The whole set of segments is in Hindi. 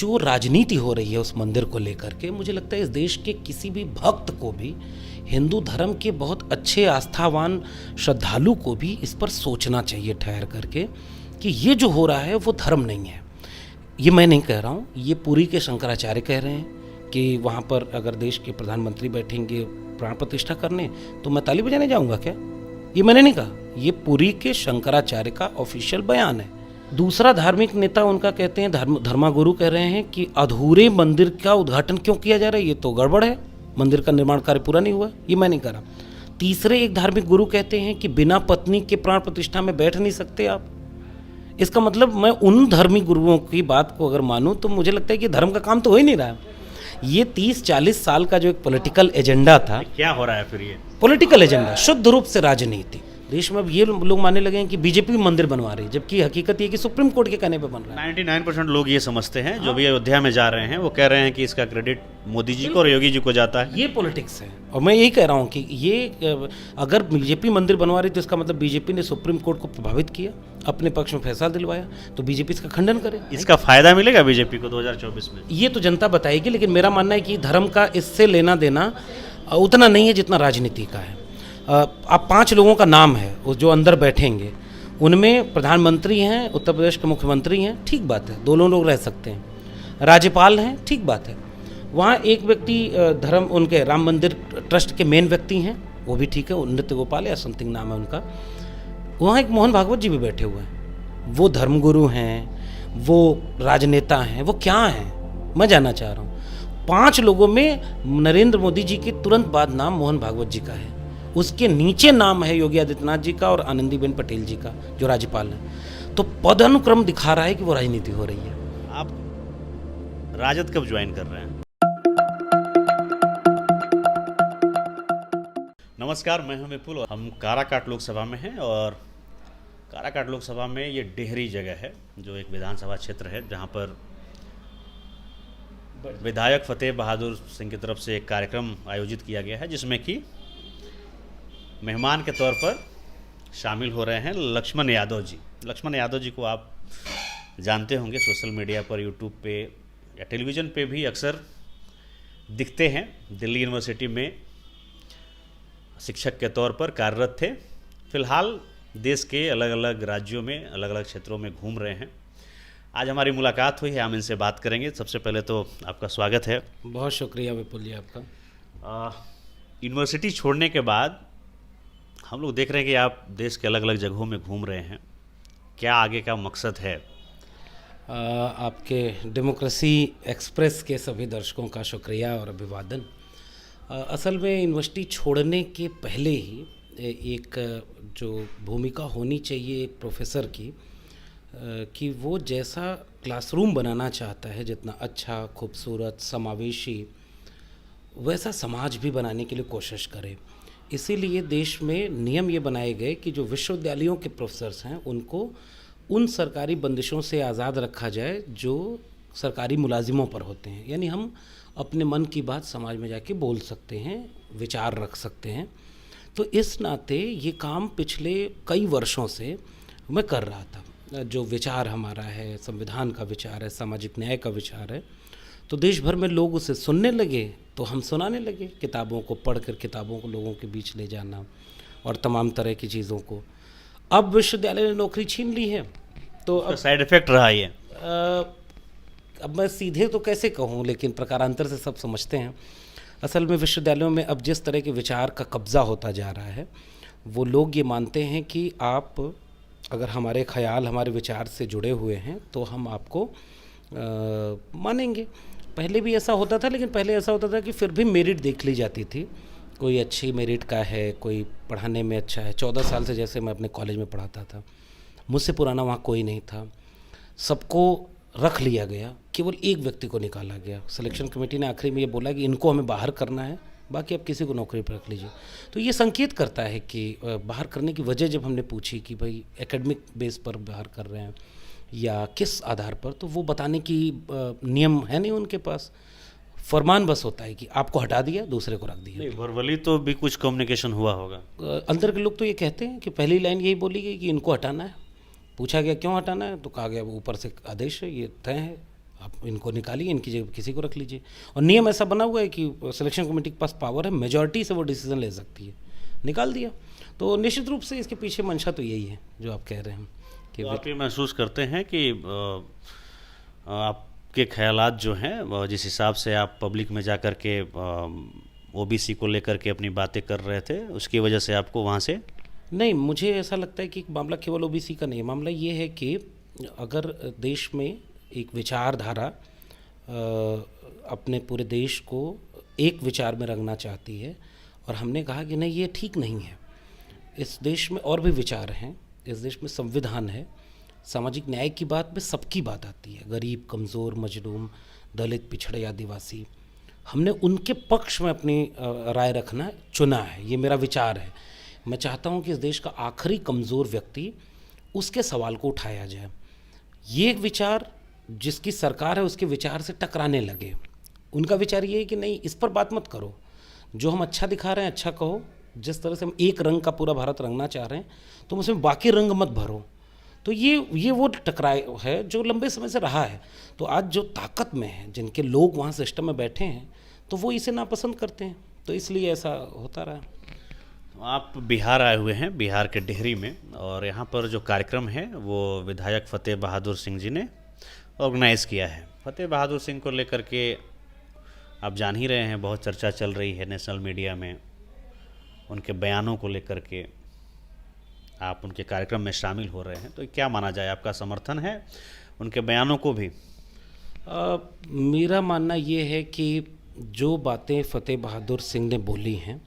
जो राजनीति हो रही है उस मंदिर को लेकर के, मुझे लगता है इस देश के किसी भी भक्त को भी, हिंदू धर्म के बहुत अच्छे आस्थावान श्रद्धालु को भी इस पर सोचना चाहिए ठहर करके कि ये जो हो रहा है वो धर्म नहीं है। ये मैं नहीं कह रहा हूँ, ये पुरी के शंकराचार्य कह रहे हैं कि वहाँ पर अगर देश के प्रधानमंत्री बैठेंगे प्राण प्रतिष्ठा करने तो मैं ताली बजाने जाऊँगा क्या? ये मैंने नहीं कहा, ये पुरी के शंकराचार्य का ऑफिशियल बयान है। दूसरा धार्मिक नेता उनका कहते हैं, धर्मागुरु कह रहे हैं कि अधूरे मंदिर का उद्घाटन क्यों किया जा रहा है, ये तो गड़बड़ है, मंदिर का निर्माण कार्य पूरा नहीं हुआ, ये मैं नहीं कह रहा। तीसरे एक धार्मिक गुरु कहते हैं कि बिना पत्नी के प्राण प्रतिष्ठा में बैठ नहीं सकते आप। इसका मतलब मैं उन धार्मिक गुरुओं की बात को अगर मानूं तो मुझे लगता है कि धर्म का काम तो हो ही नहीं रहा। ये 30-40 साल का जो एक पॉलिटिकल एजेंडा था, क्या हो रहा है फिर? ये पॉलिटिकल एजेंडा, शुद्ध रूप से राजनीति। देश में अब ये लोग मानने लगे हैं कि बीजेपी मंदिर बनवा रही है, जबकि हकीकत ये कि सुप्रीम कोर्ट के कहने पे बन रहा है। 99% लोग ये समझते हैं, जो भी अयोध्या में जा रहे हैं वो कह रहे हैं कि इसका क्रेडिट मोदी जी को और योगी जी को जाता है। ये पॉलिटिक्स है और मैं यही कह रहा हूँ कि ये अगर बीजेपी मंदिर बनवा रही तो इसका मतलब बीजेपी ने सुप्रीम कोर्ट को प्रभावित किया, अपने पक्ष में फैसला दिलवाया, तो बीजेपी इसका खंडन करे। इसका फायदा मिलेगा बीजेपी को 2024 में? ये तो जनता बताएगी, लेकिन मेरा मानना है कि धर्म का इससे लेना देना उतना नहीं है जितना राजनीति का है। आप 5 लोगों का नाम है वो जो अंदर बैठेंगे, उनमें प्रधानमंत्री हैं, उत्तर प्रदेश के मुख्यमंत्री हैं, ठीक बात है, दोनों लोग रह सकते हैं, राज्यपाल हैं, ठीक बात है। वहाँ एक व्यक्ति धर्म उनके राम मंदिर ट्रस्ट के मेन व्यक्ति हैं, वो भी ठीक है, नृत्य गोपाल या समथिंग नाम है उनका। वहाँ एक मोहन भागवत जी भी बैठे हुए हैं, वो धर्मगुरु हैं, वो राजनेता हैं, वो क्या हैं मैं जानना चाह रहा हूँ। 5 लोगों में नरेंद्र मोदी जी के तुरंत बाद नाम मोहन भागवत जी का है, उसके नीचे नाम है योगी आदित्यनाथ जी का और आनंदीबेन पटेल जी का जो राज्यपाल है। तो पद अनुक्रम दिखा रहा है कि वो राजनीति हो रही है। आप राजद कब ज्वाइन कर रहे हैं? नमस्कार, मैं हूं विपुल और हम काराकाट लोकसभा में हैं। और काराकाट लोकसभा में ये डेहरी जगह है जो एक विधानसभा क्षेत्र है जहां पर विधायक फतेह बहादुर सिंह की तरफ से एक कार्यक्रम आयोजित किया गया है, जिसमें कि मेहमान के तौर पर शामिल हो रहे हैं लक्ष्मण यादव जी। लक्ष्मण यादव जी को आप जानते होंगे, सोशल मीडिया पर, यूट्यूब पे या टेलीविज़न पे भी अक्सर दिखते हैं। दिल्ली यूनिवर्सिटी में शिक्षक के तौर पर कार्यरत थे, फिलहाल देश के अलग अलग राज्यों में अलग अलग क्षेत्रों में घूम रहे हैं। आज हमारी मुलाकात हुई है, हम इनसे बात करेंगे। सबसे पहले तो आपका स्वागत है। बहुत शुक्रिया विपुल जी आपका। यूनिवर्सिटी छोड़ने के बाद हम लोग देख रहे हैं कि आप देश के अलग अलग जगहों में घूम रहे हैं, क्या आगे का मकसद है? आपके डेमोक्रेसी एक्सप्रेस के सभी दर्शकों का शुक्रिया और अभिवादन। असल में यूनिवर्सिटी छोड़ने के पहले ही एक जो भूमिका होनी चाहिए एक प्रोफेसर की, कि वो जैसा क्लासरूम बनाना चाहता है, जितना अच्छा, खूबसूरत, समावेशी, वैसा समाज भी बनाने के लिए कोशिश करे। इसीलिए देश में नियम ये बनाए गए कि जो विश्वविद्यालयों के प्रोफेसर्स हैं उनको उन सरकारी बंदिशों से आज़ाद रखा जाए जो सरकारी मुलाजिमों पर होते हैं। यानी हम अपने मन की बात समाज में जाके बोल सकते हैं, विचार रख सकते हैं। तो इस नाते ये काम पिछले कई वर्षों से मैं कर रहा था। जो विचार हमारा है, संविधान का विचार है, सामाजिक न्याय का विचार है, तो देश भर में लोग उसे सुनने लगे तो हम सुनाने लगे, किताबों को पढ़कर किताबों को लोगों के बीच ले जाना और तमाम तरह की चीज़ों को। अब विश्वविद्यालय ने नौकरी छीन ली है तो अब साइड इफेक्ट रहा है। अब मैं सीधे तो कैसे कहूँ, लेकिन प्रकारांतर से सब समझते हैं। असल में विश्वविद्यालयों में अब जिस तरह के विचार का कब्ज़ा होता जा रहा है, वो लोग ये मानते हैं कि आप अगर हमारे ख्याल, हमारे विचार से जुड़े हुए हैं तो हम आपको मानेंगे। पहले भी ऐसा होता था, लेकिन पहले ऐसा होता था कि फिर भी मेरिट देख ली जाती थी, कोई अच्छी मेरिट का है, कोई पढ़ाने में अच्छा है। 14 साल से जैसे मैं अपने कॉलेज में पढ़ाता था, मुझसे पुराना वहाँ कोई नहीं था, सबको रख लिया गया, केवल एक व्यक्ति को निकाला गया। सिलेक्शन कमेटी ने आखिरी में ये बोला कि इनको हमें बाहर करना है, बाकी आप किसी को नौकरी पर रख लीजिए। तो ये संकेत करता है कि बाहर करने की वजह जब हमने पूछी कि भाई एकेडमिक बेस पर बाहर कर रहे हैं या किस आधार पर, तो वो बताने की नियम है नहीं उनके पास। फरमान बस होता है कि आपको हटा दिया, दूसरे को रख दिया। वर्बली तो भी कुछ कम्युनिकेशन हुआ होगा। अंदर के लोग तो ये कहते हैं कि पहली लाइन यही बोली गई कि इनको हटाना है। पूछा गया क्यों हटाना है, तो कहा गया वो ऊपर से आदेश है, ये तय है, आप इनको निकालिए, इनकी जगह किसी को रख लीजिए। और नियम ऐसा बना हुआ है कि सिलेक्शन कमेटी के पास पावर है, मेजॉरिटी से वो डिसीजन ले सकती है, निकाल दिया। तो निश्चित रूप से इसके पीछे मंशा तो यही है जो आप कह रहे हैं कि तो आप ये महसूस करते हैं कि आपके ख्यालात जो हैं, जिस हिसाब से आप पब्लिक में जा कर के ओबीसी को लेकर के अपनी बातें कर रहे थे, उसकी वजह से आपको वहाँ से नहीं, मुझे ऐसा लगता है कि मामला केवल ओबीसी का नहीं है। मामला ये है कि अगर देश में एक विचारधारा अपने पूरे देश को एक विचार में रंगना चाहती है, और हमने कहा कि नहीं, ये ठीक नहीं है। इस देश में और भी विचार हैं, इस देश में संविधान है, सामाजिक न्याय की बात में सबकी बात आती है, गरीब, कमज़ोर, मजलूम, दलित, पिछड़े, आदिवासी। हमने उनके पक्ष में अपनी राय रखना चुना है, ये मेरा विचार है। मैं चाहता हूँ कि इस देश का आखिरी कमज़ोर व्यक्ति, उसके सवाल को उठाया जाए। ये विचार जिसकी सरकार है उसके विचार से टकराने लगे। उनका विचार ये है कि नहीं, इस पर बात मत करो, जो हम अच्छा दिखा रहे हैं अच्छा कहो। जिस तरह से हम एक रंग का पूरा भारत रंगना चाह रहे हैं, तो उसमें बाकी रंग मत भरो। तो ये वो टकराव है जो लंबे समय से रहा है। तो आज जो ताकत में है, जिनके लोग वहाँ सिस्टम में बैठे हैं, तो वो इसे नापसंद करते हैं, तो इसलिए ऐसा होता रहा। आप बिहार आए हुए हैं, बिहार के डिहरी में, और यहाँ पर जो कार्यक्रम है वो विधायक फतेह बहादुर सिंह जी ने ऑर्गेनाइज़ किया है। फतेह बहादुर सिंह को लेकर के आप जान ही रहे हैं, बहुत चर्चा चल रही है नेशनल मीडिया में, उनके बयानों को लेकर के आप उनके कार्यक्रम में शामिल हो रहे हैं, तो क्या माना जाए, आपका समर्थन है उनके बयानों को भी? मेरा मानना ये है कि जो बातें फतेह बहादुर सिंह ने बोली हैं,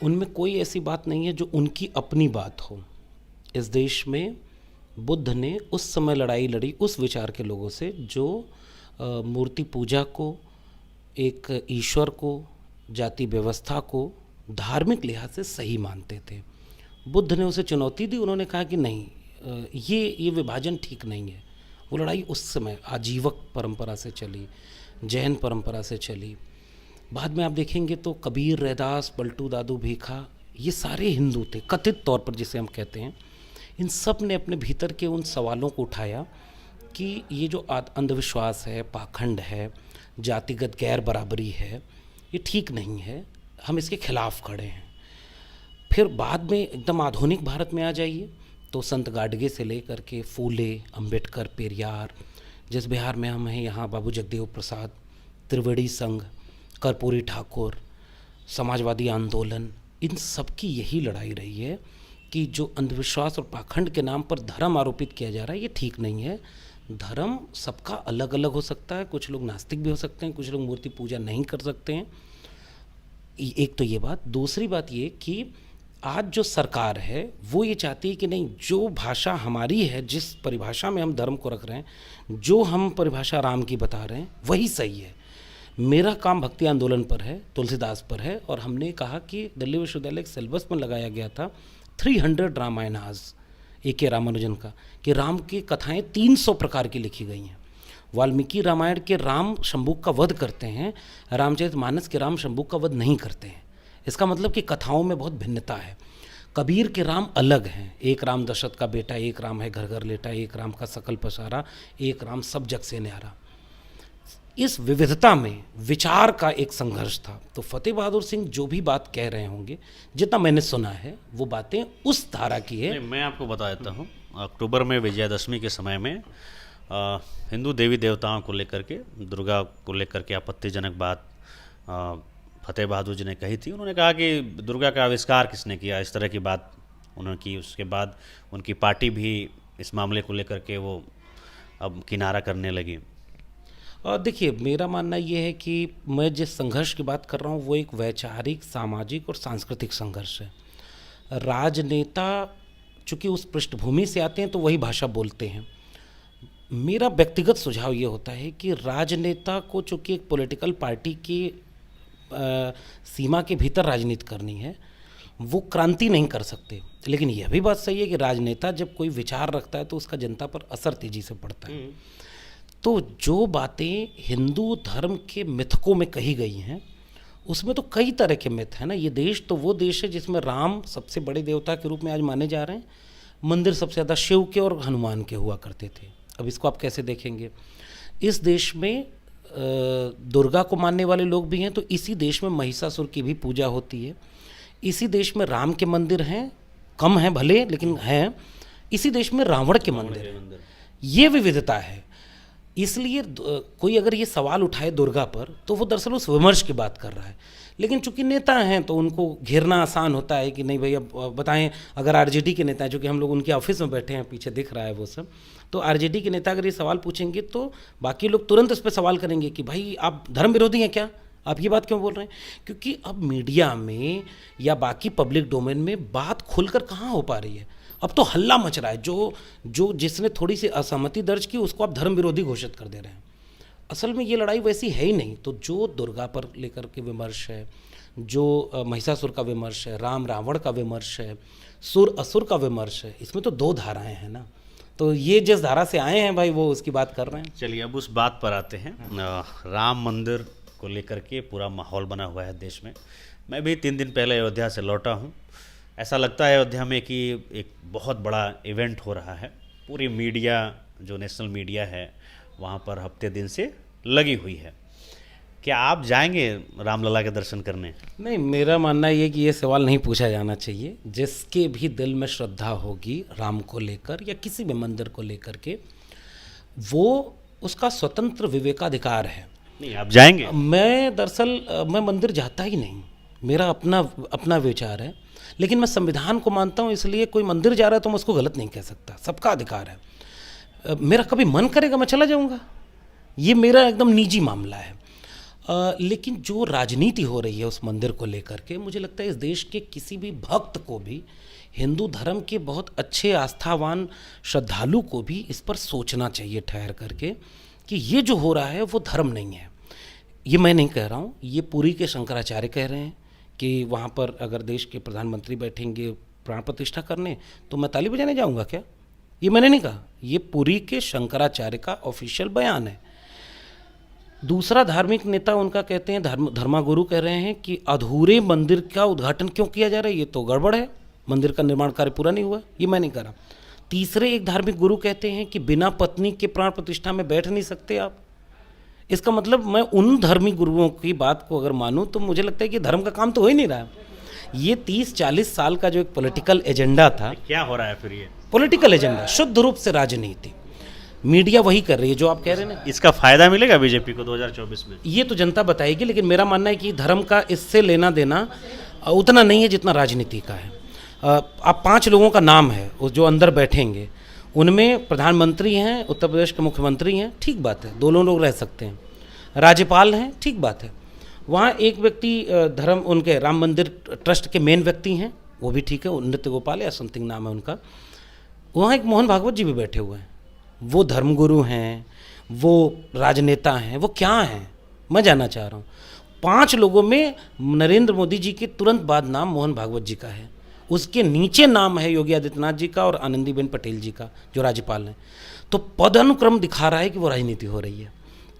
उनमें कोई ऐसी बात नहीं है जो उनकी अपनी बात हो। इस देश में बुद्ध ने उस समय लड़ाई लड़ी उस विचार के लोगों से जो मूर्ति पूजा को, एक ईश्वर को, जाति व्यवस्था को धार्मिक लिहाज से सही मानते थे। बुद्ध ने उसे चुनौती दी, उन्होंने कहा कि नहीं, ये विभाजन ठीक नहीं है। वो लड़ाई उस समय आजीवक परंपरा से चली, जैन परंपरा से चली। बाद में आप देखेंगे तो कबीर, रैदास, पलटू दादू भीखा, ये सारे हिंदू थे कथित तौर पर, जिसे हम कहते हैं। इन सब ने अपने भीतर के उन सवालों को उठाया कि ये जो अंधविश्वास है, पाखंड है, जातिगत गैर बराबरी है, ये ठीक नहीं है, हम इसके खिलाफ खड़े हैं। फिर बाद में एकदम आधुनिक भारत में आ जाइए तो संत गाडगे से लेकर के फूले, अंबेडकर, पेरियार, जिस बिहार में हम हैं यहाँ बाबू जगदेव प्रसाद, त्रिवेणी संघ, कर्पूरी ठाकुर, समाजवादी आंदोलन, इन सब की यही लड़ाई रही है कि जो अंधविश्वास और पाखंड के नाम पर धर्म आरोपित किया जा रहा है, ये ठीक नहीं है। धर्म सबका अलग अलग हो सकता है, कुछ लोग नास्तिक भी हो सकते हैं, कुछ लोग मूर्ति पूजा नहीं कर सकते हैं। एक तो ये बात। दूसरी बात ये कि आज जो सरकार है वो ये चाहती है कि नहीं, जो भाषा हमारी है, जिस परिभाषा में हम धर्म को रख रहे हैं, जो हम परिभाषा राम की बता रहे हैं, वही सही है। मेरा काम भक्ति आंदोलन पर है, तुलसीदास पर है, और हमने कहा कि दिल्ली विश्वविद्यालय के सिलेबस में लगाया गया था 300 रामायणास A.K. रामानुजन का, कि राम की कथाएं 300 प्रकार की लिखी गई हैं। वाल्मीकि रामायण के राम शंभुक का वध करते हैं, रामचरितमानस के राम शंभुक का वध नहीं करते हैं। इसका मतलब कि कथाओं में बहुत भिन्नता है। कबीर के राम अलग हैं, एक राम दशरथ का बेटा, एक राम है घर घर लेटा, एक राम का सकल पसारा, एक राम सब जग से न्यारा। इस विविधता में विचार का एक संघर्ष था। तो फतेह बहादुर सिंह जो भी बात कह रहे होंगे, जितना मैंने सुना है, वो बातें उस धारा की है। मैं आपको बता देता हूँ, अक्टूबर में विजयादशमी के समय में हिंदू देवी देवताओं को लेकर के, दुर्गा को लेकर के आपत्तिजनक बात फतेह बहादुर जी ने कही थी। उन्होंने कहा कि दुर्गा का आविष्कार किसने किया, इस तरह की बात उन्होंने की। उसके बाद उनकी पार्टी भी इस मामले को लेकर के वो अब किनारा करने लगी। देखिए, मेरा मानना ये है कि मैं जिस संघर्ष की बात कर रहा हूँ वो एक वैचारिक, सामाजिक और सांस्कृतिक संघर्ष है। राजनेता चूँकि उस पृष्ठभूमि से आते हैं तो वही भाषा बोलते हैं। मेरा व्यक्तिगत सुझाव ये होता है कि राजनेता को चूँकि एक पॉलिटिकल पार्टी की सीमा के भीतर राजनीति करनी है, वो क्रांति नहीं कर सकते। लेकिन यह भी बात सही है कि राजनेता जब कोई विचार रखता है तो उसका जनता पर असर तेजी से पड़ता है। तो जो बातें हिंदू धर्म के मिथकों में कही गई हैं, उसमें तो कई तरह के मिथ हैं ना। ये देश तो वो देश है जिसमें राम सबसे बड़े देवता के रूप में आज माने जा रहे हैं, मंदिर सबसे ज़्यादा शिव के और हनुमान के हुआ करते थे। अब इसको आप कैसे देखेंगे? इस देश में दुर्गा को मानने वाले लोग भी हैं, तो इसी देश में महिषासुर की भी पूजा होती है। इसी देश में राम के मंदिर हैं, कम हैं भले लेकिन हैं। इसी देश में रावण के मंदिर हैं। ये विविधता है। इसलिए कोई अगर ये सवाल उठाए दुर्गा पर तो वो दरअसल उस विमर्श की बात कर रहा है। लेकिन चूंकि नेता हैं तो उनको घेरना आसान होता है कि नहीं भैया बताएं। अगर आरजेडी के नेता हैं, जो कि हम लोग उनके ऑफिस में बैठे हैं, पीछे दिख रहा है वो सब, तो आरजेडी के नेता अगर ये सवाल पूछेंगे तो बाकी लोग तुरंत इस पर सवाल करेंगे कि भाई आप धर्म विरोधी हैं क्या, आप ये बात क्यों बोल रहे हैं। क्योंकि अब मीडिया में या बाकी पब्लिक डोमेन में बात खुलकर कहाँ हो पा रही है। अब तो हल्ला मच रहा है। जो जिसने थोड़ी सी असहमति दर्ज की उसको आप धर्म विरोधी घोषित कर दे रहे हैं। असल में ये लड़ाई वैसी है ही नहीं। तो जो दुर्गा पर लेकर के विमर्श है, जो महिषासुर का विमर्श है, राम रावण का विमर्श है, सुर असुर का विमर्श है, इसमें तो दो धाराएं हैं ना। तो ये जिस धारा से आए हैं भाई वो उसकी बात कर रहे हैं। चलिए अब उस बात पर आते हैं। राम मंदिर को लेकर के पूरा माहौल बना हुआ है देश में। मैं भी 3 दिन पहले अयोध्या से लौटा हूँ। ऐसा लगता है अयोध्या में कि एक बहुत बड़ा इवेंट हो रहा है। पूरी मीडिया, जो नेशनल मीडिया है, वहाँ पर हफ्ते दिन से लगी हुई है। क्या आप जाएंगे रामलला के दर्शन करने? नहीं, मेरा मानना ये कि ये सवाल नहीं पूछा जाना चाहिए। जिसके भी दिल में श्रद्धा होगी राम को लेकर या किसी भी मंदिर को लेकर के, वो उसका स्वतंत्र विवेकाधिकार है। नहीं, आप जाएंगे? मैं दरअसल मैं मंदिर जाता ही नहीं। मेरा अपना विचार है। लेकिन मैं संविधान को मानता हूँ, इसलिए कोई मंदिर जा रहा है तो मैं उसको गलत नहीं कह सकता। सबका अधिकार है। मेरा कभी मन करेगा मैं चला जाऊँगा, ये मेरा एकदम निजी मामला है। लेकिन जो राजनीति हो रही है उस मंदिर को लेकर के, मुझे लगता है इस देश के किसी भी भक्त को भी, हिंदू धर्म के बहुत अच्छे आस्थावान श्रद्धालु को भी इस पर सोचना चाहिए ठहर करके कि ये जो हो रहा है वो धर्म नहीं है। ये मैं नहीं कह रहा हूँ, ये पुरी के शंकराचार्य कह रहे हैं कि वहाँ पर अगर देश के प्रधानमंत्री बैठेंगे प्राण प्रतिष्ठा करने तो मैं ताली बजाने जाऊँगा क्या? ये मैंने नहीं कहा, ये पुरी के शंकराचार्य का ऑफिशियल बयान है। दूसरा धार्मिक नेता उनका कहते हैं, धर्मागुरु कह रहे हैं कि अधूरे मंदिर का उद्घाटन क्यों किया जा रहा है, ये तो गड़बड़ है, मंदिर का निर्माण कार्य पूरा नहीं हुआ। ये मैं नहीं कर रहा। तीसरे एक धार्मिक गुरु कहते हैं कि बिना पत्नी के प्राण प्रतिष्ठा में बैठ नहीं सकते आप। इसका मतलब मैं उन धार्मिक गुरुओं की बात को अगर मानूं तो मुझे लगता है कि धर्म का काम तो हो ही नहीं रहा। ये 30-40 साल का जो एक पॉलिटिकल एजेंडा था, क्या हो रहा है फिर? ये पॉलिटिकल एजेंडा, शुद्ध रूप से राजनीति, मीडिया वही कर रही है जो आप कह रहे हैं ना। इसका फायदा मिलेगा बीजेपी को 2024 में? ये तो जनता बताएगी। लेकिन मेरा मानना है कि धर्म का इससे लेना देना उतना नहीं है जितना राजनीति का है। आप 5 लोगों का नाम है जो अंदर बैठेंगे, उनमें प्रधानमंत्री हैं, उत्तर प्रदेश के मुख्यमंत्री हैं, ठीक बात है, दोनों लोग रह सकते हैं, राज्यपाल हैं, ठीक बात है। वहाँ एक व्यक्ति धर्म, उनके राम मंदिर ट्रस्ट के मेन व्यक्ति हैं, वो भी ठीक है, नृत्य गोपाल या समथिंग नाम है उनका। वहाँ एक मोहन भागवत जी भी बैठे हुए हैं। वो धर्मगुरु हैं, वो राजनेता हैं, वो क्या हैं, मैं जानना चाह रहा हूँ। 5 लोगों में नरेंद्र मोदी जी के तुरंत बाद नाम मोहन भागवत जी का है, उसके नीचे नाम है योगी आदित्यनाथ जी का और आनंदीबेन पटेल जी का जो राज्यपाल हैं। तो पद अनुक्रम दिखा रहा है कि वो राजनीति हो रही है,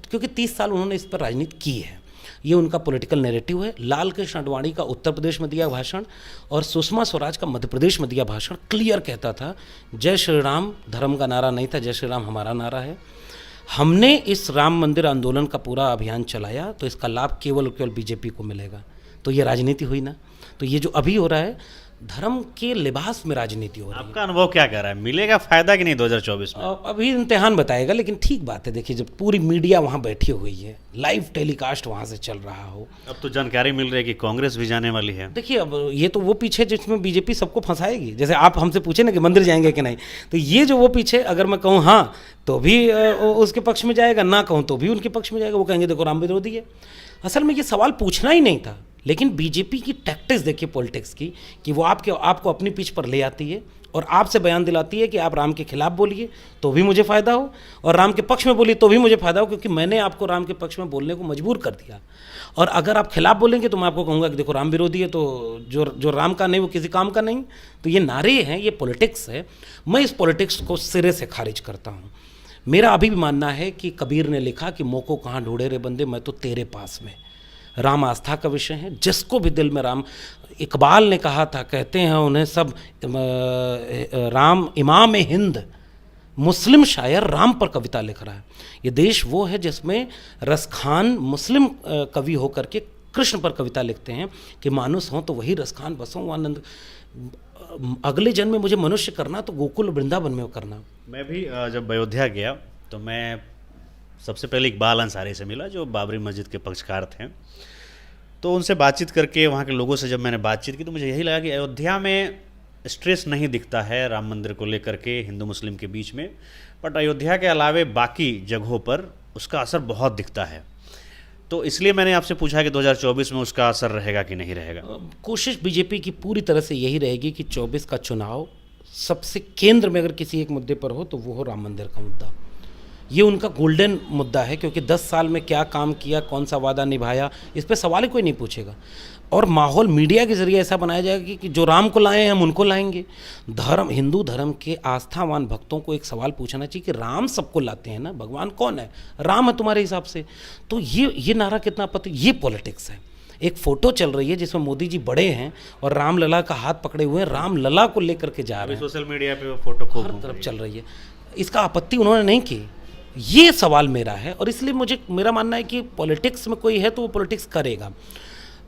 क्योंकि 30 साल उन्होंने इस पर राजनीति की है। ये उनका पॉलिटिकल नैरेटिव है। लाल कृष्ण आडवाणी का उत्तर प्रदेश में दिया भाषण और सुषमा स्वराज का मध्य प्रदेश में दिया भाषण क्लियर कहता था जय श्री राम धर्म का नारा नहीं था, जय श्री राम हमारा नारा है। हमने इस राम मंदिर आंदोलन का पूरा अभियान चलाया तो इसका लाभ केवल और केवल बीजेपी को मिलेगा। तो ये राजनीति हुई ना। तो ये जो अभी हो रहा है, धर्म के लिबास में राजनीति हो रही है। आपका अनुभव क्या कह रहा है, मिलेगा फायदा कि नहीं 2024 में? अभी इम्तिहान बताएगा। लेकिन ठीक बात है, देखिए जब पूरी मीडिया वहाँ बैठी हुई है, लाइव टेलीकास्ट वहाँ से चल रहा हो। अब तो जानकारी मिल रही है कि कांग्रेस भी जाने वाली है। देखिए अब ये तो वो पीछे जिसमें बीजेपी सबको फंसाएगी। जैसे आप हमसे पूछे ना कि मंदिर जाएंगे कि नहीं, तो ये जो वो पीछे, अगर मैं कहूँ हाँ तो भी उसके पक्ष में जाएगा, ना कहूँ तो भी उनके पक्ष में जाएगा। वो कहेंगे देखो राम विरोधी है। असल में ये सवाल पूछना ही नहीं था। लेकिन बीजेपी की टैक्टिक्स देखिए पॉलिटिक्स की, कि वो आपको अपनी पिच पर ले आती है और आपसे बयान दिलाती है कि आप राम के खिलाफ बोलिए तो भी मुझे फ़ायदा हो और राम के पक्ष में बोलिए तो भी मुझे फ़ायदा हो, क्योंकि मैंने आपको राम के पक्ष में बोलने को मजबूर कर दिया। और अगर आप खिलाफ बोलेंगे तो मैं आपको कहूँगा कि देखो राम विरोधी है, तो जो राम का नहीं वो किसी काम का नहीं। तो ये नारे हैं, ये पॉलिटिक्स है। मैं इस पॉलिटिक्स को सिरे से खारिज करता हूँ। मेरा अभी भी मानना है कि कबीर ने लिखा कि मोको कहाँ ढूंढे रे बंदे, मैं तो तेरे पास में। राम आस्था का विषय है, जिसको भी दिल में राम, इकबाल ने कहा था, कहते हैं उन्हें सब, राम इमाम हिंद, मुस्लिम शायर राम पर कविता लिख रहा है। ये देश वो है जिसमें रसखान मुस्लिम कवि होकर के कृष्ण पर कविता लिखते हैं कि मानुस हों तो वही रसखान, बसों आनंद, अगले जन्म में मुझे मनुष्य करना तो गोकुल वृंदावन में करना। मैं भी जब अयोध्या गया तो मैं सबसे पहले इकबाल अंसारी से मिला जो बाबरी मस्जिद के पक्षकार थे। तो उनसे बातचीत करके, वहाँ के लोगों से जब मैंने बातचीत की तो मुझे यही लगा कि अयोध्या में स्ट्रेस नहीं दिखता है राम मंदिर को लेकर के हिंदू मुस्लिम के बीच में, बट अयोध्या के अलावे बाकी जगहों पर उसका असर बहुत दिखता है। तो इसलिए मैंने आपसे पूछा कि 2024 में उसका असर रहेगा कि नहीं रहेगा। कोशिश बीजेपी की पूरी तरह से यही रहेगी कि 24 का चुनाव सबसे केंद्र में अगर किसी एक मुद्दे पर हो तो वो हो राम मंदिर का मुद्दा। ये उनका गोल्डन मुद्दा है, क्योंकि 10 साल में क्या काम किया, कौन सा वादा निभाया, इस पर सवाल ही कोई नहीं पूछेगा। और माहौल मीडिया के जरिए ऐसा बनाया जाएगा कि जो राम को लाए हैं हम उनको लाएंगे। धर्म, हिंदू धर्म के आस्थावान भक्तों को एक सवाल पूछना चाहिए कि राम सबको लाते हैं ना, भगवान कौन है? राम है तुम्हारे हिसाब से। तो ये नारा कितना ये पॉलिटिक्स है। एक फोटो चल रही है जिसमें मोदी जी बड़े हैं और राम लला का हाथ पकड़े हुए हैं, राम लला को लेकर के जा रहे हैं। सोशल मीडिया पे वो फोटो खूब हर तरफ चल रही है। इसका आपत्ति उन्होंने नहीं की। ये सवाल मेरा है और इसलिए मेरा मानना है कि पॉलिटिक्स में कोई है तो वो पॉलिटिक्स करेगा।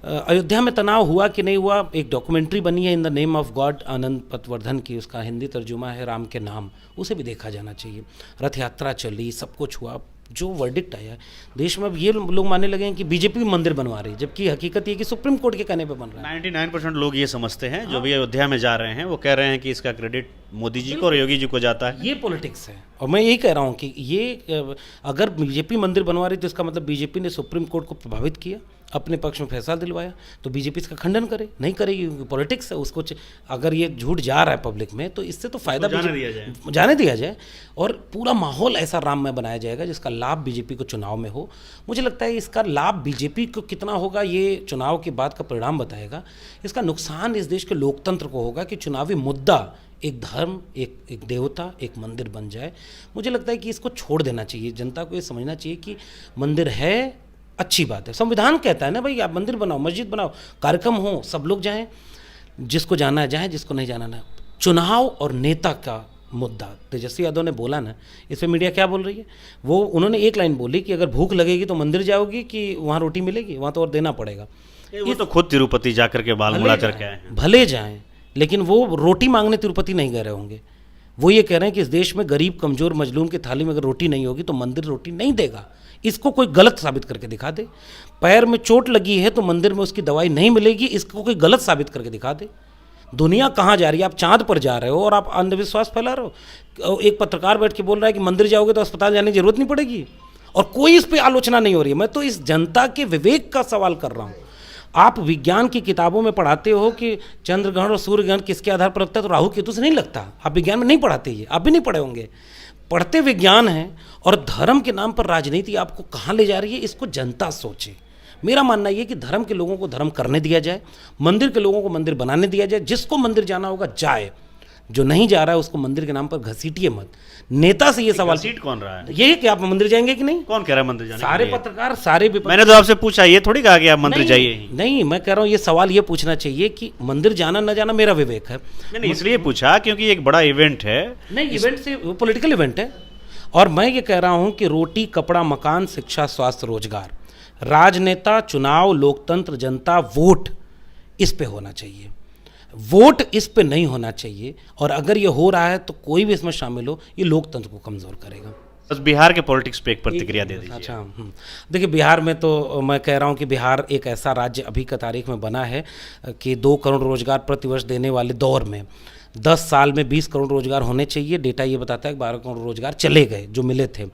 अयोध्या में तनाव हुआ कि नहीं हुआ, एक डॉक्यूमेंट्री बनी है in the name of God, Anand Patwardhan की, उसका हिंदी तर्जुमा है राम के नाम, उसे भी देखा जाना चाहिए। रथ यात्रा चली, सब कुछ हुआ, जो वर्डिक्ट आया देश में। अब ये लोग मानने लगे हैं कि बीजेपी मंदिर बनवा रही है, जबकि हकीकत ये कि सुप्रीम कोर्ट के कहने पे बन रहा है। 99% लोग ये समझते हैं जो भी अयोध्या में जा रहे हैं, वो कह रहे हैं कि इसका क्रेडिट मोदी जी को और योगी जी को जाता है। ये पॉलिटिक्स है और मैं यही कह रहा हूँ कि ये अगर बीजेपी मंदिर बनवा रही तो इसका मतलब बीजेपी ने सुप्रीम कोर्ट को प्रभावित किया, अपने पक्ष में फैसला दिलवाया, तो बीजेपी इसका खंडन करे, नहीं करेगी क्योंकि पॉलिटिक्स है। उसको अगर ये झूठ जा रहा है पब्लिक में तो इससे तो फायदा जाने दिया जाए और पूरा माहौल ऐसा राम में बनाया जाएगा जिसका लाभ बीजेपी को चुनाव में हो। मुझे लगता है इसका लाभ बीजेपी को कितना होगा ये चुनाव के बाद का परिणाम बताएगा। इसका नुकसान इस देश के लोकतंत्र को होगा कि चुनावी मुद्दा एक धर्म, एक देवता, एक मंदिर बन जाए। मुझे लगता है कि इसको छोड़ देना चाहिए। जनता को ये समझना चाहिए कि मंदिर है, अच्छी बात है, संविधान कहता है ना भाई आप मंदिर बनाओ, मस्जिद बनाओ, कार्यक्रम हो, सब लोग जाएं, जिसको जाना है जाएं, जिसको नहीं जाना ना। चुनाव और नेता का मुद्दा तेजस्वी यादव ने बोला ना, इस पर मीडिया क्या बोल रही है? वो उन्होंने एक लाइन बोली कि अगर भूख लगेगी तो मंदिर जाओगी कि वहाँ रोटी मिलेगी, वहाँ तो और देना पड़ेगा। वो तो खुद तिरुपति जा करके बाल मुड़ा करके आए हैं। भले जाएं, लेकिन वो रोटी मांगने तिरुपति नहीं गए रहे होंगे। वो ये कह रहे हैं कि इस देश में गरीब, कमजोर, मजलूम की थाली में अगर रोटी नहीं होगी तो मंदिर रोटी नहीं देगा। इसको कोई गलत साबित करके दिखा दे। पैर में चोट लगी है तो मंदिर में उसकी दवाई नहीं मिलेगी, इसको कोई गलत साबित करके दिखा दे। दुनिया कहाँ जा रही है? आप चांद पर जा रहे हो और आप अंधविश्वास फैला रहे हो। एक पत्रकार बैठ के बोल रहा है कि मंदिर जाओगे तो अस्पताल जाने की जरूरत नहीं पड़ेगी और कोई इस पर आलोचना नहीं हो रही है। मैं तो इस जनता के विवेक का सवाल कर रहा हूँ। आप विज्ञान की किताबों में पढ़ाते हो कि चंद्रग्रहण और सूर्यग्रहण किसके आधार पर लगता है, तो राहु केतु से नहीं लगता। आप विज्ञान में नहीं पढ़ाते, ये आप भी नहीं पढ़े होंगे। पढ़ते विज्ञान है और धर्म के नाम पर राजनीति आपको कहाँ ले जा रही है, इसको जनता सोचे। मेरा मानना ये कि धर्म के लोगों को धर्म करने दिया जाए, मंदिर के लोगों को मंदिर बनाने दिया जाए। जिसको मंदिर जाना होगा जाए, जो नहीं जा रहा है उसको मंदिर के नाम पर घसीटिए मत। नेता से ये सवाल सीट कौन रहा है? ये कि आप मंदिर जाएंगे कि नहीं? कौन कह रहा है मंदिर जाने? सारे पत्रकार, सारे मैंने तो आपसे पूछा, ये थोड़ी कहा कि आप मंदिर जाइए। नहीं, मैं कह रहा हूँ ये सवाल ये पूछना चाहिए कि मंदिर जाना न जाना मेरा विवेक है। नहीं, इसलिए पूछा क्योंकि एक बड़ा इवेंट है। नहीं, इवेंट से वो पॉलिटिकल इवेंट है। और मैं ये कह रहा हूँ कि रोटी, कपड़ा, मकान, शिक्षा, स्वास्थ्य, रोजगार, राजनेता, चुनाव, लोकतंत्र, जनता, वोट, इस पे होना चाहिए। वोट इस पे नहीं होना चाहिए। और अगर ये हो रहा है तो कोई भी इसमें शामिल हो, ये लोकतंत्र को कमज़ोर करेगा। बस बिहार के पॉलिटिक्स पे एक प्रतिक्रिया दे दीजिए। अच्छा, देखिए बिहार में तो मैं कह रहा हूँ कि बिहार एक ऐसा राज्य अभी का तारीख में बना है कि 2 करोड़ रोजगार प्रतिवर्ष देने वाले दौर में 10 साल में 20 करोड़ रोजगार होने चाहिए। डेटा ये बताता है कि 12 करोड़ रोजगार चले गए जो मिले थे।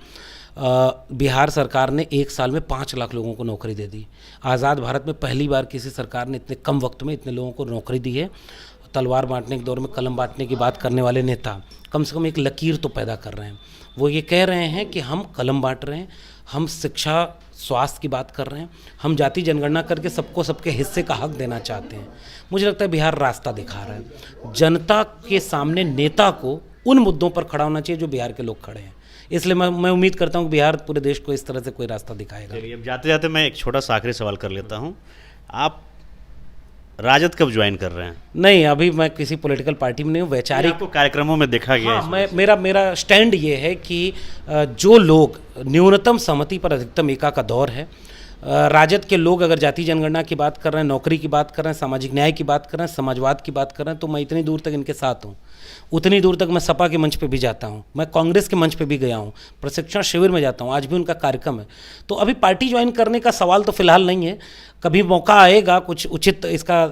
बिहार सरकार ने 1 साल में 5 लाख लोगों को नौकरी दे दी। आज़ाद भारत में पहली बार किसी सरकार ने इतने कम वक्त में इतने लोगों को नौकरी दी है। तलवार बांटने के दौर में कलम बांटने की बात करने वाले नेता कम से कम एक लकीर तो पैदा कर रहे हैं। वो ये कह रहे हैं कि हम कलम बांट रहे हैं, हम शिक्षा, स्वास्थ्य की बात कर रहे हैं, हम जाति जनगणना करके सबको सबके हिस्से का हक देना चाहते हैं। मुझे लगता है बिहार रास्ता दिखा रहा है। जनता के सामने नेता को उन मुद्दों पर खड़ा होना चाहिए जो बिहार के लोग खड़े हैं। इसलिए मैं उम्मीद करता हूँ कि बिहार पूरे देश को इस तरह से कोई रास्ता दिखाएगा। अब जाते जाते मैं एक छोटा सा आखिरी सवाल कर लेता हूँ। आप राजद कब ज्वाइन कर रहे हैं? नहीं, अभी मैं किसी पॉलिटिकल पार्टी में नहीं हूँ, वैचारिक। आपको कार्यक्रमों में देखा गया हाँ, है मैं मेरा स्टैंड ये है कि जो लोग न्यूनतम सहमति पर अधिकतम एका का दौर है। राजद के लोग अगर जाति जनगणना की बात कर रहे हैं, नौकरी की बात कर रहे हैं, सामाजिक न्याय की बात कर रहे हैं, समाजवाद की बात कर रहे हैं, तो मैं इतनी दूर तक इनके साथ हूँ। उतनी दूर तक मैं सपा के मंच पे भी जाता हूँ, मैं कांग्रेस के मंच पे भी गया हूँ, प्रशिक्षण शिविर में जाता हूँ, आज भी उनका कार्यक्रम है। तो अभी पार्टी ज्वाइन करने का सवाल तो फिलहाल नहीं है, कभी मौका आएगा, कुछ उचित इसका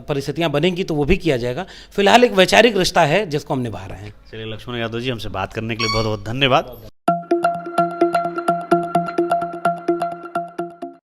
परिस्थितियाँ बनेंगी तो वो भी किया जाएगा। फिलहाल एक वैचारिक रिश्ता है जिसको हम निभा रहे हैं। चलिए लक्ष्मण यादव जी, हमसे बात करने के लिए बहुत बहुत धन्यवाद।